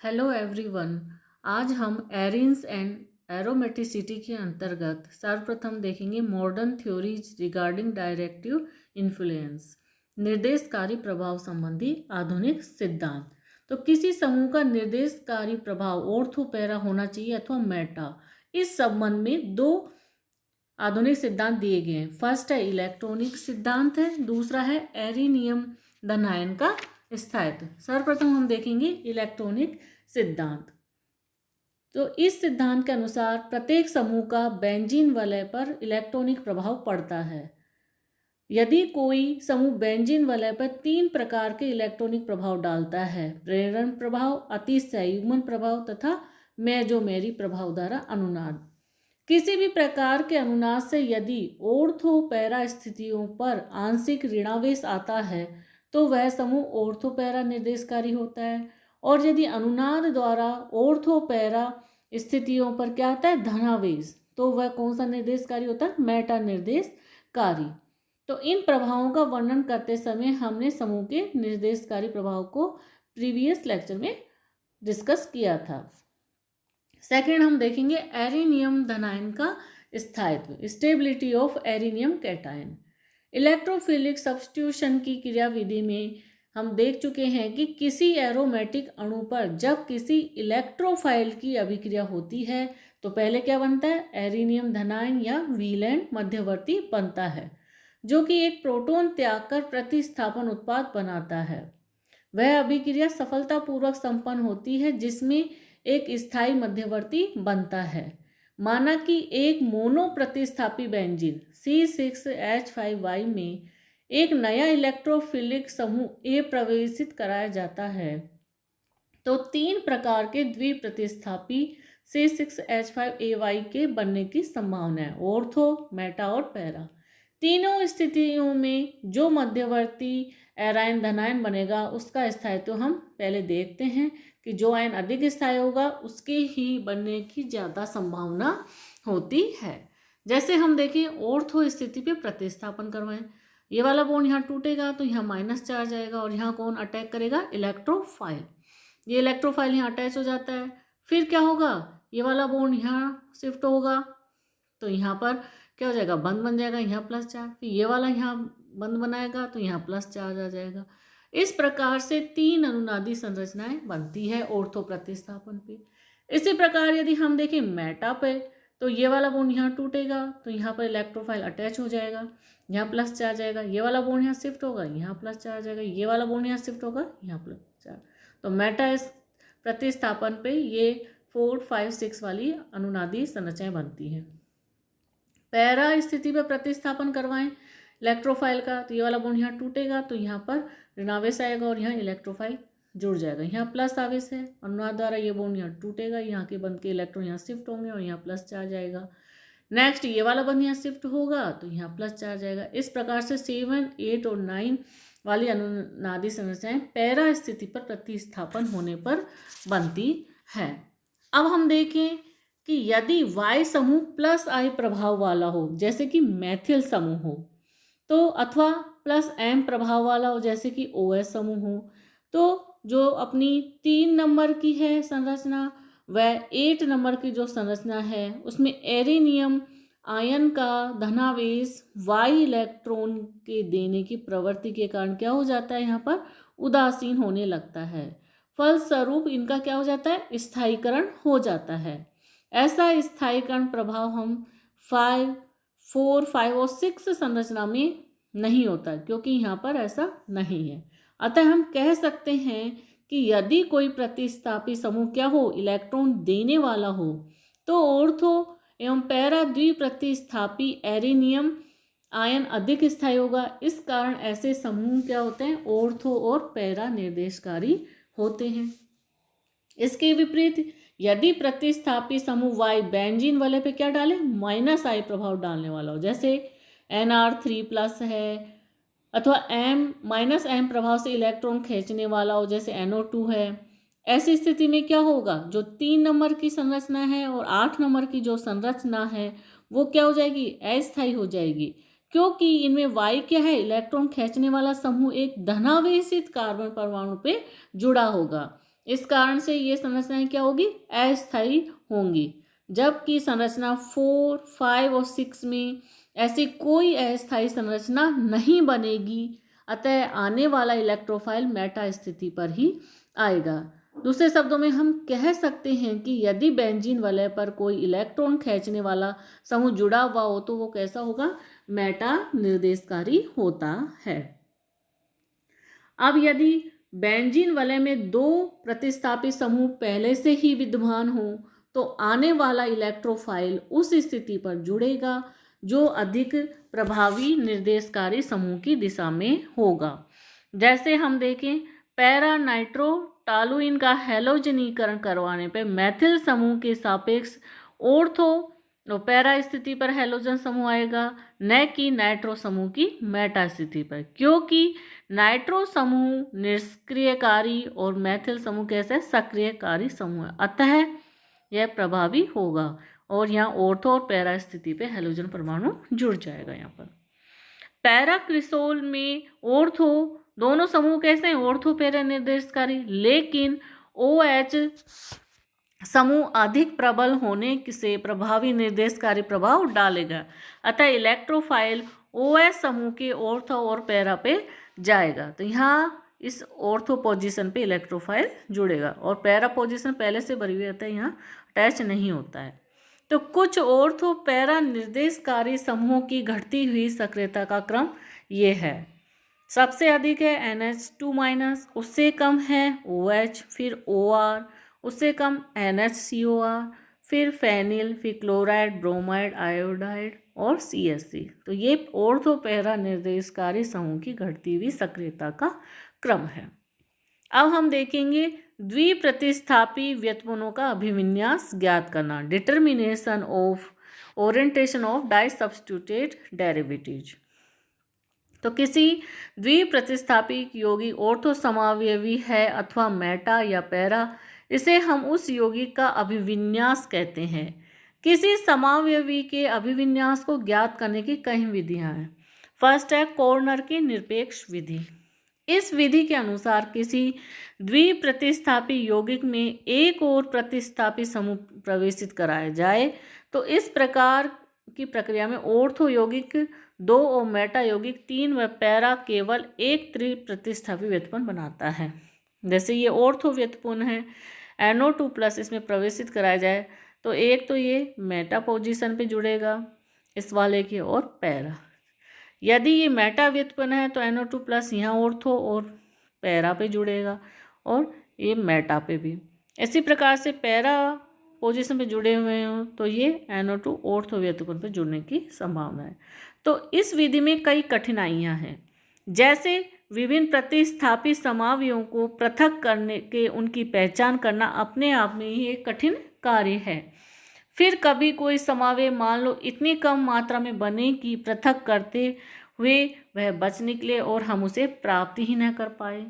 Hello everyone. आज हम arenes and aromaticity के अंतर्गत सर्वप्रथम देखेंगे modern theories regarding directive influence, निर्देशकारी प्रभाव संबंधी आधुनिक सिद्धांत। तो किसी समूह का निर्देशकारी प्रभाव ऑर्थो पैरा होना चाहिए अथवा मेटा। इस संबंध में दो आधुनिक सिद्धांत दिए गए हैं। फर्स्ट है इलेक्ट्रॉनिक सिद्धांत है, दूसरा है एरिनियम धनायन का स्थायित्व। सर्वप्रथम हम देखेंगे इलेक्ट्रॉनिक सिद्धांत। तो इस सिद्धांत के अनुसार प्रत्येक समूह का बेंजीन वलय पर इलेक्ट्रॉनिक प्रभाव पड़ता है। यदि कोई समूह बेंजीन वलय पर 3 प्रकार के इलेक्ट्रॉनिक प्रभाव डालता है, प्रेरण प्रभाव, अतिसंयुग्मन प्रभाव तथा मेजोमेरी प्रभाव द्वारा अनुनाद। किसी भी प्रकार के अनुनाद से यदि ऑर्थो पैरा स्थितियों पर आंशिक ऋणावेश आता है तो वह समूह ऑर्थो पैरा निर्देशकारी होता है, और यदि अनुनाद द्वारा ऑर्थो पैरा स्थितियों पर क्या आता है, धनावेश, तो वह कौन सा निर्देशकारी होता है, मेटा निर्देशकारी। तो इन प्रभावों का वर्णन करते समय हमने समूह के निर्देशकारी प्रभाव को प्रीवियस लेक्चर में डिस्कस किया था। सेकेंड हम देखेंगे एरिनियम धनायन का स्थायित्व, stability of arenium cation. Electrophilic substitution की क्रियाविधि में हम देख चुके हैं कि किसी एरोमेटिक अणु पर जब किसी इलेक्ट्रोफाइल की अभिक्रिया होती है तो पहले क्या बनता है, एरिनियम धनायन या व्हीलैंड मध्यवर्ती बनता है, जो कि एक प्रोटॉन त्याग कर प्रतिस्थापन उत्पाद बनाता है। वह अभिक्रिया सफलतापूर्वक संपन्न होती है जिसमें एक स्थायी मध्यवर्ती बनता है। माना कि एक मोनो प्रतिस्थापी बेंजीन C6H5Y में एक नया इलेक्ट्रोफिलिक समूह A प्रवेशित कराया जाता है तो 3 प्रकार के द्विप्रतिस्थापी C6H5AY के बनने की संभावना है, ऑर्थो, मेटा और पैरा। तीनों स्थितियों में जो मध्यवर्ती एरायन धनायन बनेगा उसका स्थायित्व हम पहले देखते हैं कि जो आयन अधिक स्थायी होगा उसके ही बनने की ज़्यादा संभावना होती है। जैसे हम देखें ऑर्थो स्थिति पे प्रतिस्थापन करवाएं, ये वाला बॉन्ड यहाँ टूटेगा तो यहाँ माइनस चार्ज आएगा और यहाँ कौन अटैक करेगा, इलेक्ट्रोफाइल। ये इलेक्ट्रोफाइल यहाँ अटैच हो जाता है, फिर क्या होगा, ये वाला बॉन्ड यहाँ शिफ्ट होगा तो यहाँ पर क्या हो जाएगा, बंद बन जाएगा, यहाँ प्लस चार्ज, फिर ये वाला यहाँ बंद बनाएगा तो यहाँ प्लस चार्ज आ जाएगा। इस प्रकार से 3 अनुनादी संरचनाएं बनती है ऑर्थो प्रतिस्थापन पे। इसी प्रकार यदि हम देखें मेटा पे तो ये वाला बॉन्ड यहाँ टूटेगा तो यहाँ पर इलेक्ट्रोफाइल अटैच हो जाएगा, यहाँ प्लस चार्ज आएगा, ये वाला बॉन्ड यहाँ शिफ्ट होगा, यहाँ प्लस चार्ज आएगा, ये वाला बॉन्ड यहाँ शिफ्ट होगा, यहाँ प्लस चार्ज। तो मेटा इस प्रतिस्थापन पे ये 4, 5, 6 वाली अनुनादी संरचनाएं बनती हैं। पैरा स्थिति पर प्रतिस्थापन करवाएं इलेक्ट्रोफाइल का तो ये वाला बॉन्ड यहाँ टूटेगा तो यहाँ पर ऋणावेश आएगा और यहाँ इलेक्ट्रोफाइल जुड़ जाएगा, यहाँ प्लस आवेश है, अनुनाद द्वारा ये बॉन्ड यहाँ टूटेगा, यहाँ के बंद के इलेक्ट्रॉन यहाँ शिफ्ट होंगे और यहाँ प्लस चार्ज आएगा। नेक्स्ट ये वाला बंद यहाँ शिफ्ट होगा तो यहाँ प्लस चार्ज आएगा। इस प्रकार से 7, 8 और 9 वाली अनुनादी संरचनाएं पैरा स्थिति पर प्रतिस्थापन होने पर बनती है। अब हम देखें कि यदि Y समूह प्लस I प्रभाव वाला हो जैसे कि मैथिल समूह हो तो, अथवा प्लस M प्रभाव वाला हो जैसे कि OS समूह हो, तो जो अपनी 3 नंबर की है संरचना वह 8 नंबर की जो संरचना है उसमें एरिनियम आयन का धनावेश Y इलेक्ट्रॉन के देने की प्रवृत्ति के कारण क्या हो जाता है, यहाँ पर उदासीन होने लगता है। फलस्वरूप इनका क्या हो जाता है, स्थायीकरण हो जाता है। ऐसा स्थायीकरण प्रभाव हम 5, 4, 5 और 6 संरचना में नहीं होता क्योंकि यहाँ पर ऐसा नहीं है। अतः हम कह सकते हैं कि यदि कोई प्रतिस्थापी समूह क्या हो, इलेक्ट्रॉन देने वाला हो तो ऑर्थो एवं पैरा द्विप्रतिस्थापी एरिनियम आयन अधिक स्थायी होगा। इस कारण ऐसे समूह क्या होते हैं, ऑर्थो और पैरा निर्देशकारी होते हैं। इसके विपरीत यदि प्रतिस्थापी समूह Y बेंजीन वाले पे क्या डाले, -I प्रभाव डालने वाला हो, जैसे NR3+ है, अथवा -M प्रभाव से इलेक्ट्रॉन खींचने वाला हो जैसे NO2 है, ऐसी स्थिति में क्या होगा, जो 3 नंबर की संरचना है और 8 नंबर की जो संरचना है वो क्या हो जाएगी, अस्थायी हो जाएगी, क्योंकि इनमें Y क्या है, इलेक्ट्रॉन खींचने वाला समूह एक धनावेशित कार्बन परमाणु पे जुड़ा होगा। इस कारण से ये संरचनाएं क्या होगी, अस्थायी होंगी, जबकि संरचना 4, 5 और 6 में ऐसी कोई अस्थायी संरचना नहीं बनेगी। अतः आने वाला इलेक्ट्रोफाइल मेटा स्थिति पर ही आएगा। दूसरे शब्दों में हम कह सकते हैं कि यदि बेंजीन वलय पर कोई इलेक्ट्रॉन खींचने वाला समूह जुड़ा हुआ हो तो वो कैसा होगा, मेटा निर्देशकारी होता है। अब यदि बेंजीन वलय में 2 प्रतिस्थापी समूह पहले से ही विद्यमान हो तो आने वाला इलेक्ट्रोफाइल उस स्थिति पर जुड़ेगा जो अधिक प्रभावी निर्देशकारी समूह की दिशा में होगा। जैसे हम देखें, पैरा नाइट्रो टालुइन का हैलोजनीकरण करवाने पर मैथिल समूह के सापेक्ष ऑर्थो और पैरा स्थिति पर हैलोजन समूह आएगा, न कि नाइट्रो समूह की मेटा स्थिति पर, क्योंकि नाइट्रो समूह निष्क्रियकारी और मैथिल समूह कैसे सक्रियकारी समूह है, अतः यह प्रभावी होगा और यहाँ ऑर्थो और पैरा स्थिति पे हैलोजन परमाणु जुड़ जाएगा। यहाँ पर पैरा क्रिसोल में ऑर्थो दोनों समूह कैसे हैं, ऑर्थो पैरा निर्देशकारी, लेकिन OH समूह अधिक प्रबल होने से प्रभावी निर्देशकारी प्रभाव डालेगा, अतः इलेक्ट्रोफाइल OH समूह के ऑर्थो और पैरा पे जाएगा। तो यहाँ इस ऑर्थो पोजीशन पे इलेक्ट्रोफाइल जुड़ेगा और पैरा पोजीशन पहले से भरी हुई होता है, यहाँ अटैच नहीं होता है। तो कुछ ऑर्थो पैरा निर्देशकारी समूहों की घटती हुई सक्रियता का क्रम ये है, सबसे अधिक है NH2-, उससे कम है OH, फिर OR, उससे कम NHCOR, फिर फेनिल, फिर क्लोराइड, ब्रोमाइड, आयोडाइड और CH3। तो ये ऑर्थो पैरा निर्देशकारी समूह की घटती हुई सक्रियता का क्रम है। अब हम देखेंगे द्विप्रतिस्थापी व्युत्पन्नों का अभिविन्यास ज्ञात करना, determination of orientation of disubstituted derivatives. तो किसी द्विप्रतिस्थापी यौगिक ऑर्थो समावयवी है अथवा मेटा या पैरा, इसे हम उस यौगिक का अभिविन्यास कहते हैं। किसी समावयवी के अभिविन्यास को ज्ञात करने की कई विधियां हैं। फर्स्ट है कॉर्नर की निरपेक्ष विधि। इस विधि के अनुसार किसी द्विप्रतिस्थापी यौगिक में एक और प्रतिस्थापी समूह प्रवेशित कराया जाए तो इस प्रकार की प्रक्रिया में ऑर्थो यौगिक 2 और मेटा यौगिक 3 व पैरा केवल एक त्रिप्रतिस्थापी व्युत्पन्न बनाता है। जैसे ये ऑर्थो व्युत्पन्न है, NO2+ इसमें प्रवेशित कराया जाए तो एक तो ये मेटा पोजीशन पे जुड़ेगा इस वाले की, और पैरा। यदि ये मेटा व्युत्पन्न है तो NO2+ यहाँ ऑर्थो और पैरा पे जुड़ेगा और ये मेटा पे भी। इसी प्रकार से पैरा पोजीशन पे जुड़े हुए हों तो ये NO2 ऑर्थो व्युत्पन्न पे जुड़ने की संभावना है। तो इस विधि में कई कठिनाइयाँ हैं, जैसे विभिन्न प्रतिस्थापी समावयवों को पृथक करने के उनकी पहचान करना अपने आप में ही एक कठिन कार्य है। फिर कभी कोई समावयव मान लो इतनी कम मात्रा में बने कि पृथक करते हुए वह बच निकले और हम उसे प्राप्त ही न कर पाए।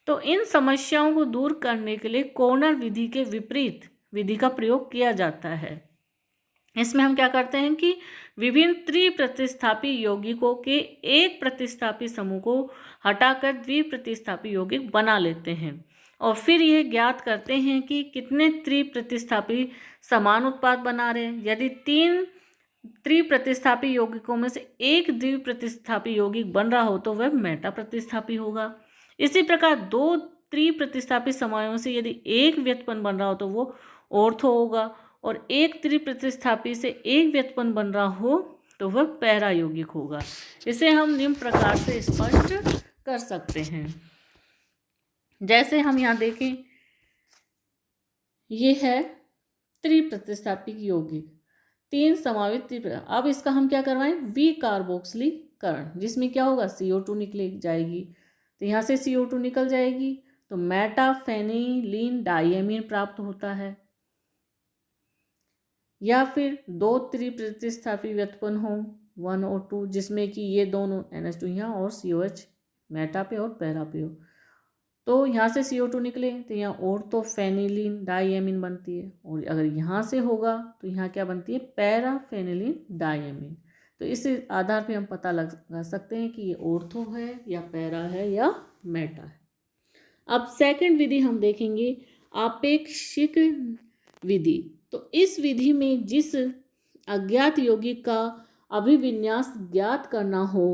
तो इन समस्याओं को दूर करने के लिए कॉर्नर विधि के विपरीत विधि का प्रयोग किया जाता है। इसमें हम क्या करते हैं कि विभिन्न त्रिप्रतिस्थापी यौगिकों के एक प्रतिस्थापी समूह को हटाकर द्विप्रतिस्थापी यौगिक बना लेते हैं और फिर यह ज्ञात करते हैं कि कितने त्रिप्रतिस्थापी समान उत्पाद बना रहे हैं। यदि 3 त्रिप्रतिस्थापी यौगिकों में से एक द्विप्रतिस्थापी यौगिक बन रहा हो तो वह मेटा प्रतिस्थापी होगा। इसी प्रकार 2 त्रिप्रतिस्थापी समूहों से यदि एक व्युत्पन्न बन रहा हो तो वो ऑर्थो होगा और एक त्रिप्रतिस्थापी से एक व्युत्पन्न बन रहा हो तो वह पैरा यौगिक होगा। इसे हम निम्न प्रकार से स्पष्ट कर सकते हैं। जैसे हम यहाँ देखें, ये है त्रिप्रतिस्थापी यौगिक, 3 समावित अब इसका हम क्या करवाएं, विकार्बोक्सिलीकरण, जिसमें क्या होगा, CO2 निकल जाएगी। तो यहाँ से CO2 निकल जाएगी तो मेटाफेनिलीन डाइएमीन प्राप्त होता है। या फिर 2 त्रिप्रतिस्थापी व्युत्पन्न हो 1 और 2, जिसमें कि ये दोनों NH2 यहाँ और COH मेटा पे और पैरा पे हो, तो यहाँ से CO2 निकले तो यहाँ ऑर्थोफेनिलीन डाइएमीन बनती है, और अगर यहाँ से होगा तो यहाँ क्या बनती है, पैराफेनिलीन डाइएमीन। तो इस आधार पे हम पता लगा सकते हैं कि ये ऑर्थो है या पैरा है या मेटा है। अब सेकंड विधि हम देखेंगे आपेक्षिक विधि। तो इस विधि में जिस अज्ञात यौगिक का अभिविन्यास ज्ञात करना हो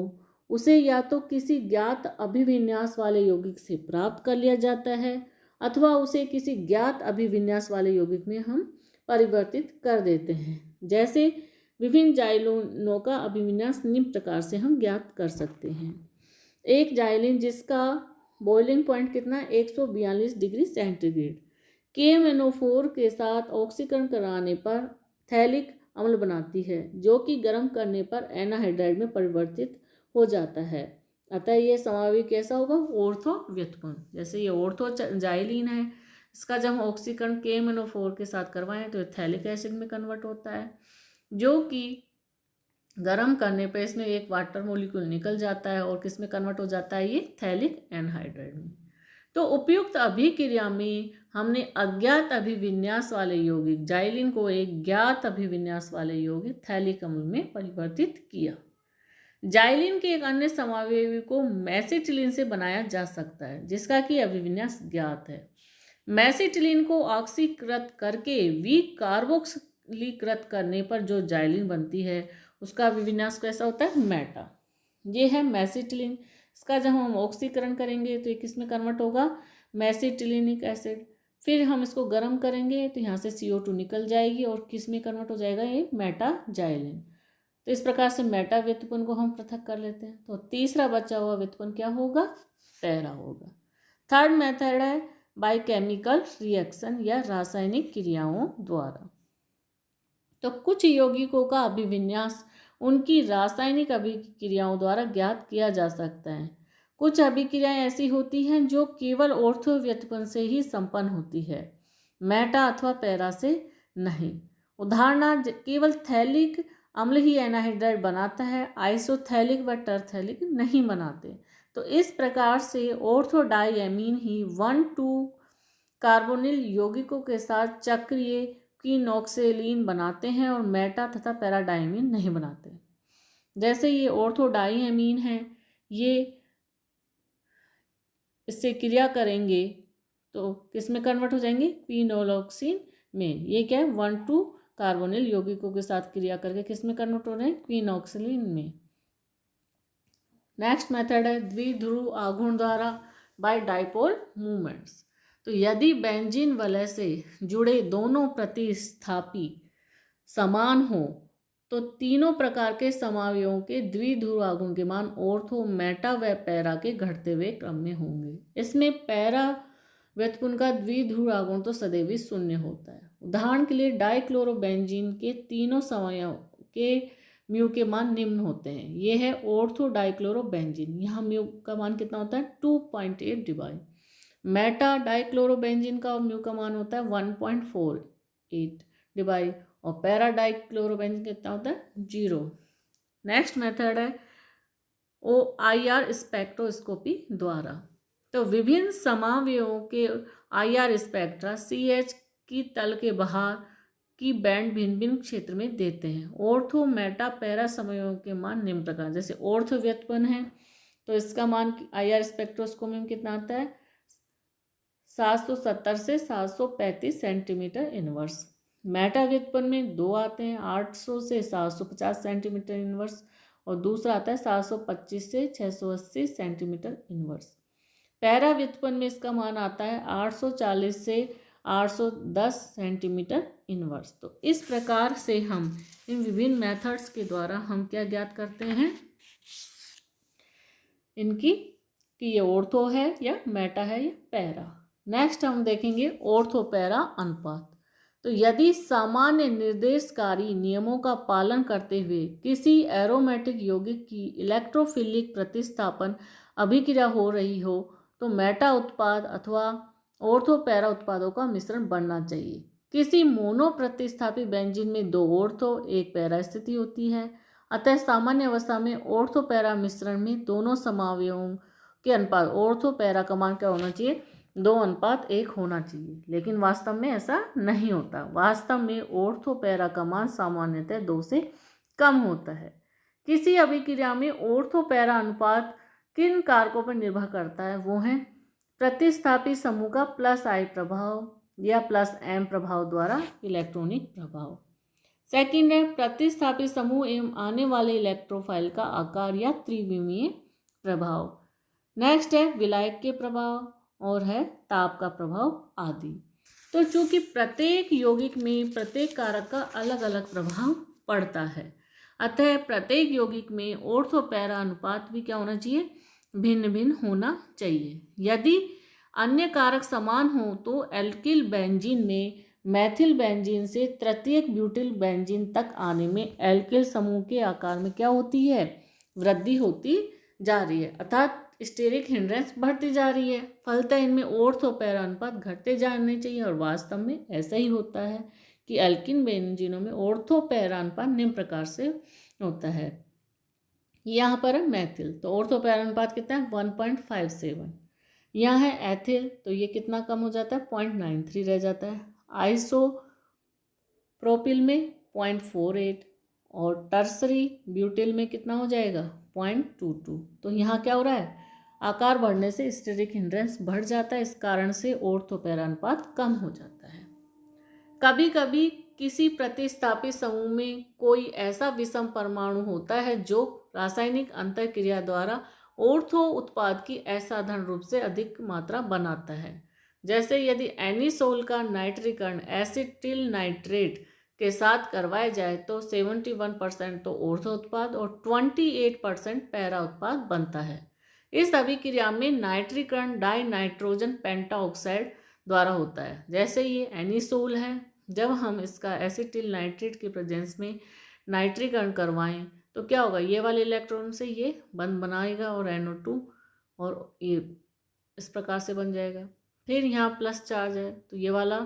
उसे या तो किसी ज्ञात अभिविन्यास वाले यौगिक से प्राप्त कर लिया जाता है अथवा उसे किसी ज्ञात अभिविन्यास वाले यौगिक में हम परिवर्तित कर देते हैं। जैसे विभिन्न जाइलिनों का अभिविन्यास निम्न प्रकार से हम ज्ञात कर सकते हैं। एक जाइलिन जिसका बॉइलिंग पॉइंट कितना 142 डिग्री सेंटीग्रेड KMnO4 के साथ ऑक्सीकरण कराने पर थैलिक अम्ल बनाती है जो कि गर्म करने पर एनाहाइड्राइड में परिवर्तित हो जाता है। अतः यह समावयव कैसा होगा? ऑर्थो व्युत्पन्न। जैसे ये ऑर्थो जाइलिन है, इसका जब हम ऑक्सीकरण KMnO4 के साथ करवाएं तो थैलिक एसिड में कन्वर्ट होता है जो कि गर्म करने पर इसमें एक वाटर मोलिक्यूल निकल जाता है और किस में कन्वर्ट हो जाता है? ये थैलिक एनहाइड्राइड में। तो उपयुक्त अभिक्रिया में हमने अज्ञात अभिविन्यास वाले यौगिक जाइलिन को एक ज्ञात अभिविन्यास वाले यौगिक थैलिक अम्ल में परिवर्तित किया। जाइलिन के एक अन्य समावयवी को मैसिटिलीन से बनाया जा सकता है जिसका कि अभिविन्यास ज्ञात है। मैसिटिलीन को ऑक्सीकृत करके विकार्बोक्सिलीकृत करने पर जो जाइलिन बनती है उसका अभिविन्यास कैसा होता है? मेटा। ये है मैसिटिलीन। इसका जब हम ऑक्सीकरण करेंगे तो ये किस में कन्वर्ट होगा? मैसिटिलीनिक एसिड। फिर हम इसको गर्म करेंगे तो यहाँ से CO2 निकल जाएगी और किस में कन्वर्ट हो जाएगा? ये मेटा जाइलिन। तो इस प्रकार से मेटा व्युत्पन्न को हम पृथक कर लेते हैं। तो तीसरा बचा हुआ व्युत्पन्न क्या होगा? पैरा होगा। थर्ड मेथड है बाय केमिकल रिएक्शन या रासायनिक क्रियाओं द्वारा। तो कुछ यौगिकों का अभिविन्यास उनकी रासायनिक अभिक्रियाओं द्वारा ज्ञात किया जा सकता है। कुछ अभिक्रियाएं ऐसी होती हैं जो केवल ऑर्थो व्युत्पन्न से ही संपन्न होती है, मेटा अथवा पैरा से नहीं। उदाहरणार्थ केवल थैलिक अम्ल ही एनाहाइड्राइड बनाता है, आइसोथैलिक व टरथैलिक नहीं बनाते। तो इस प्रकार से ऑर्थोडाइएमीन ही 1,2 कार्बोनिल यौगिकों के साथ चक्रीय क्विनोक्सेलीन बनाते हैं और मेटा तथा पैराडाइमीन नहीं बनाते। जैसे ये ऑर्थोडाइएमीन है, ये इससे क्रिया करेंगे तो किस में कन्वर्ट हो जाएंगे? क्विनोलोक्सिन में। ये क्या है? 1,2 कार्बोनिल यौगिकों के साथ क्रिया करके किस में कन्वर्ट हो रहे हैं? क्विनोक्सेलीन में। नेक्स्ट मेथड है द्विध्रुव आघूर्ण द्वारा बाय डाइपोल मूवमेंट्स। तो यदि बेंजीन वलय से जुड़े दोनों प्रतिस्थापी समान हो तो तीनों प्रकार के समावयवों के द्विध्रुव आघूर्ण के मान ऑर्थो, मेटा व पैरा के घटते हुए क्रम में होंगे। इसमें पैरा व्युत्पन्न का द्विध्रुव आघूर्ण तो सदैव ही शून्य होता है। उदाहरण के लिए डाइक्लोरोबेंजीन के तीनों समावयवों के म्यू के मान निम्न होते हैं। ये है ऑर्थो डाइक्लोरोबेंजीन, यहाँ म्यू का मान कितना होता है? 2.8 डिवाइड। मेटा डाइक्लोरोबेंजीन का म्यू का मान होता है 1.48 डिवाइड और पैरा डाइक्लोरोबेंजीन कितना होता है? 0। नेक्स्ट मेथड है OIR स्पेक्ट्रोस्कोपी द्वारा। तो विभिन्न समावयवों के IR स्पेक्ट्रा CH की तल के बाहर की बैंड भिन्न भिन्न क्षेत्र में देते हैं। ऑर्थो, मेटा, पैरा समावयवों के मान निम्न प्रकार। जैसे ऑर्थो व्युत्पन्न है तो इसका मान IR स्पेक्ट्रोस्कोपी में कितना आता है? 770 से 735 सेंटीमीटर इनवर्स। मेटा व्युत्पन्न में 2 आते हैं, 800 से 750 सेंटीमीटर इनवर्स और दूसरा आता है 725 से 680 सेंटीमीटर इनवर्स। पैरा व्युत्पन्न में इसका मान आता है 840 से 810 सेंटीमीटर इनवर्स। तो इस प्रकार से हम इन विभिन्न मेथड्स के द्वारा हम क्या ज्ञात करते हैं? इनकी कि ये ऑर्थो है या मेटा है या पैरा। नेक्स्ट हम देखेंगे ऑर्थो पैरा अनुपात। तो यदि सामान्य निर्देशकारी नियमों का पालन करते हुए किसी एरोमेटिक यौगिक की इलेक्ट्रोफिलिक प्रतिस्थापन अभिक्रिया हो रही हो तो मेटा उत्पाद अथवा ऑर्थो पैरा उत्पादों का मिश्रण बनना चाहिए। किसी मोनो प्रतिस्थापी बेंजीन में 2 ऑर्थो 1 पैरा स्थिति होती है, अतः सामान्य अवस्था में ऑर्थो पैरा मिश्रण में दोनों समावयवों के अनुपात ऑर्थो पैरा का मान क्या होना चाहिए? 2:1 होना चाहिए। लेकिन वास्तव में ऐसा नहीं होता। वास्तव में ऑर्थो पैरा का मान सामान्यतः 2 से कम होता है। किसी अभिक्रिया में ऑर्थो पैरा अनुपात किन कारकों पर निर्भर करता है? वो हैं प्रतिस्थापी समूह का +I प्रभाव या +M प्रभाव द्वारा इलेक्ट्रॉनिक प्रभाव। सेकंड है प्रतिस्थापी समूह एवं आने वाले इलेक्ट्रोफाइल का आकार या त्रिविमीय प्रभाव। नेक्स्ट है विलायक के प्रभाव और है ताप का प्रभाव आदि। तो चूंकि प्रत्येक यौगिक में प्रत्येक कारक का अलग अलग प्रभाव पड़ता है, अतः प्रत्येक यौगिक में ऑर्थो पैरा अनुपात भी क्या होना चाहिए, भिन्न भिन्न होना चाहिए। यदि अन्य कारक समान हो तो एल्किल बेंजीन में मैथिल बेंजीन से तृतीयक ब्यूटिल बेंजीन तक आने में एल्किल समूह के आकार में क्या होती है, वृद्धि होती जा रही है, अर्थात स्टेरिक हिंड्रेंस बढ़ती जा रही है। फलतः इनमें ऑर्थो पैरा अनुपात घटते जाने चाहिए और वास्तव में ऐसा ही होता है कि एल्किन बेंजीनों में ऑर्थो पैरा अनुपात निम्न प्रकार से होता है। यहाँ पर है मैथिल, तो ऑर्थो पैरा अनुपात कितना है 1.57। यहाँ है एथिल, तो ये कितना कम हो जाता है 0.93 रह जाता है। आइसोप्रोपिल में 0.48 और टर्सरी ब्यूटिल में कितना हो जाएगा 0.22। तो यहाँ क्या हो रहा है, आकार बढ़ने से स्टेरिक हिंड्रेंस बढ़ जाता है, इस कारण से ऑर्थो पैरा अनुपात कम हो जाता है। कभी कभी किसी प्रतिस्थापी समूह में कोई ऐसा विषम परमाणु होता है जो रासायनिक अंतःक्रिया द्वारा ऑर्थो उत्पाद की असाधारण रूप से अधिक मात्रा बनाता है। जैसे यदि एनिसोल का नाइट्रीकरण एसिटिल नाइट्रेट के साथ करवाया जाए तो 71% तो ऑर्थो उत्पाद और 28% पैरा उत्पाद बनता है। इस अभिक्रिया में नाइट्रीकरण डाई नाइट्रोजन पेंटाऑक्साइड द्वारा होता है। जैसे ये एनिसोल है, जब हम इसका एसिटिल नाइट्रेट के प्रेजेंस में नाइट्रीकरण करवाएं तो क्या होगा, ये वाले इलेक्ट्रॉन से ये बंध बनाएगा और NO2 और ये इस प्रकार से बन जाएगा। फिर यहाँ प्लस चार्ज है तो ये वाला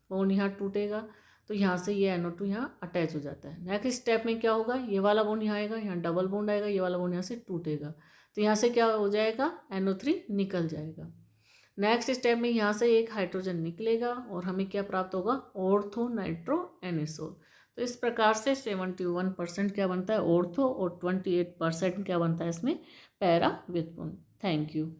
बॉन्ड यहाँ टूटेगा, तो यहाँ से ये NO2 यहाँ अटैच हो जाता है। नेक्स्ट स्टेप में क्या होगा, ये वाला बॉन्ड यहाँ आएगा, यहाँ डबल बॉन्ड आएगा, ये वाला बॉन्ड यहाँ से टूटेगा, तो यहाँ से क्या हो जाएगा NO3 निकल जाएगा। नेक्स्ट स्टेप में यहाँ से एक हाइड्रोजन निकलेगा और हमें क्या प्राप्त होगा, ऑर्थो नाइट्रो एनिसोल। तो इस प्रकार से 71% क्या बनता है ऑर्थो और 28% क्या बनता है इसमें पैरा व्युत्पन्न। Thank you.